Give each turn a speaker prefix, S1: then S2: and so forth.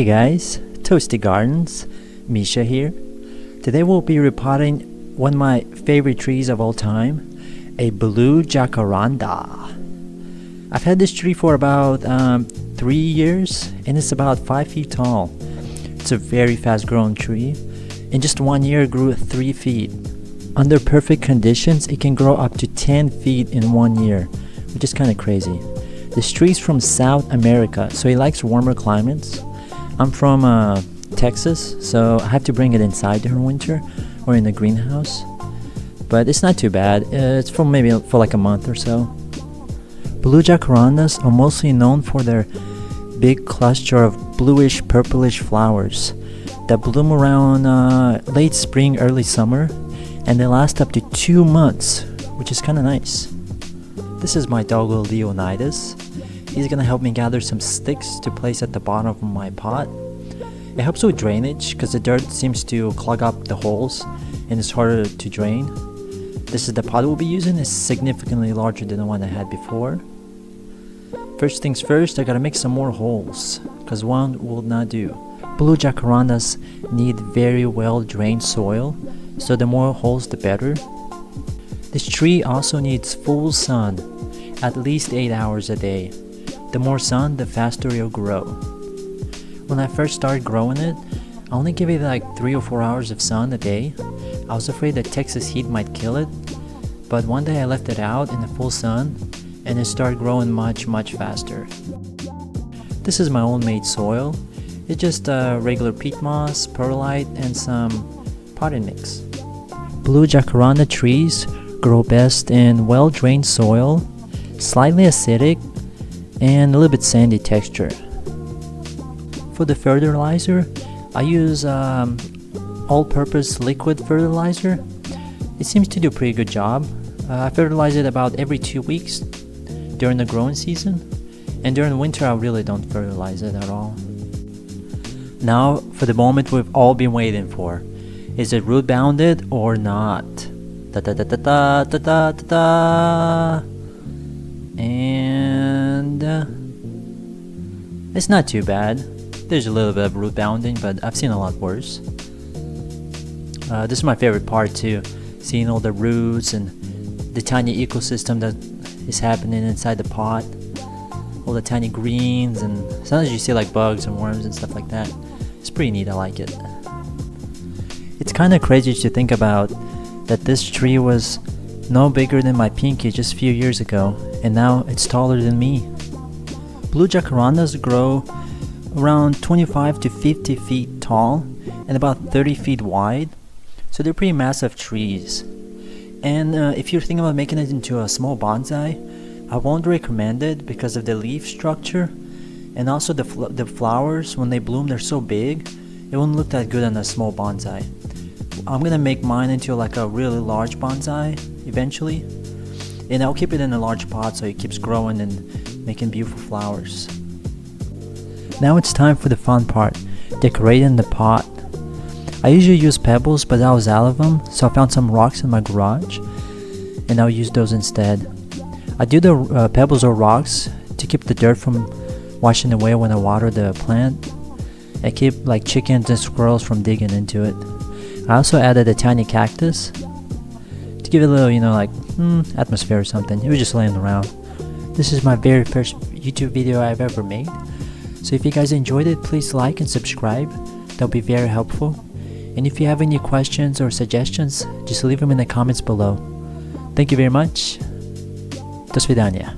S1: Hey guys, Toasty Gardens, Misha here. Today we'll be repotting one of my favorite trees of all time, a Blue Jacaranda. I've had this tree for about 3 years and it's about 5 feet tall. It's a very fast growing tree. In just 1 year it grew 3 feet. Under perfect conditions it can grow up to 10 feet in 1 year, which is kind of crazy. This tree's from South America, so it likes warmer climates. I'm from Texas, so I have to bring it inside during winter or in the greenhouse. But it's not too bad. It's for maybe for like a month or so. Blue jacarandas are mostly known for their big cluster of bluish purplish flowers that bloom around late spring, early summer, and they last up to 2 months, which is kind of nice. This is my doggo Leonidas. He's gonna help me gather some sticks to place at the bottom of my pot. It helps with drainage because the dirt seems to clog up the holes and it's harder to drain. This is the pot we'll be using. It's significantly larger than the one I had before. First things first, I gotta make some more holes because one will not do. Blue jacarandas need very well drained soil, so the more holes the better. This tree also needs full sun, at least 8 hours a day. The more sun, the faster it'll grow. When I first started growing it, I only gave it like 3 or 4 hours of sun a day. I was afraid that Texas heat might kill it, but one day I left it out in the full sun and it started growing much faster. This is my own made soil. It's just regular peat moss, perlite, and some potting mix. Blue jacaranda trees grow best in well-drained soil, slightly acidic, and a little bit sandy texture. For the fertilizer, I use all-purpose liquid fertilizer. It seems to do a pretty good job. I fertilize it about every 2 weeks during the growing season, and during winter I really don't fertilize it at all. Now for the moment we've all been waiting for. Is it root bounded or not? Da da da da da da da da da. And it's not too bad. There's a little bit of root bounding, but I've seen a lot worse. This is my favorite part too, seeing all the roots and the tiny ecosystem that is happening inside the pot. All the tiny greens, and sometimes you see like bugs and worms and stuff like that. It's pretty neat, I like it. It's kind of crazy to think about that this tree was no bigger than my pinky just a few years ago, and now it's taller than me. Blue jacarandas grow around 25 to 50 feet tall and about 30 feet wide, so they're pretty massive trees. And if you're thinking about making it into a small bonsai, I won't recommend it because of the leaf structure, and also the flowers, when they bloom, they're so big, it won't look that good on a small bonsai. I'm gonna make mine into like a really large bonsai eventually, and I'll keep it in a large pot so it keeps growing and making beautiful flowers. Now it's time for the fun part, decorating the pot. I usually use pebbles, but I was out of them, so I found some rocks in my garage and I'll use those instead. I do the pebbles or rocks to keep the dirt from washing away when I water the plant. I keep like chickens and squirrels from digging into it. I also added a tiny cactus to give it a little, atmosphere or something. It was just laying around. This is my very first YouTube video I've ever made. So if you guys enjoyed it, please like and subscribe. That'll be very helpful. And if you have any questions or suggestions, just leave them in the comments below. Thank you very much. До свидания.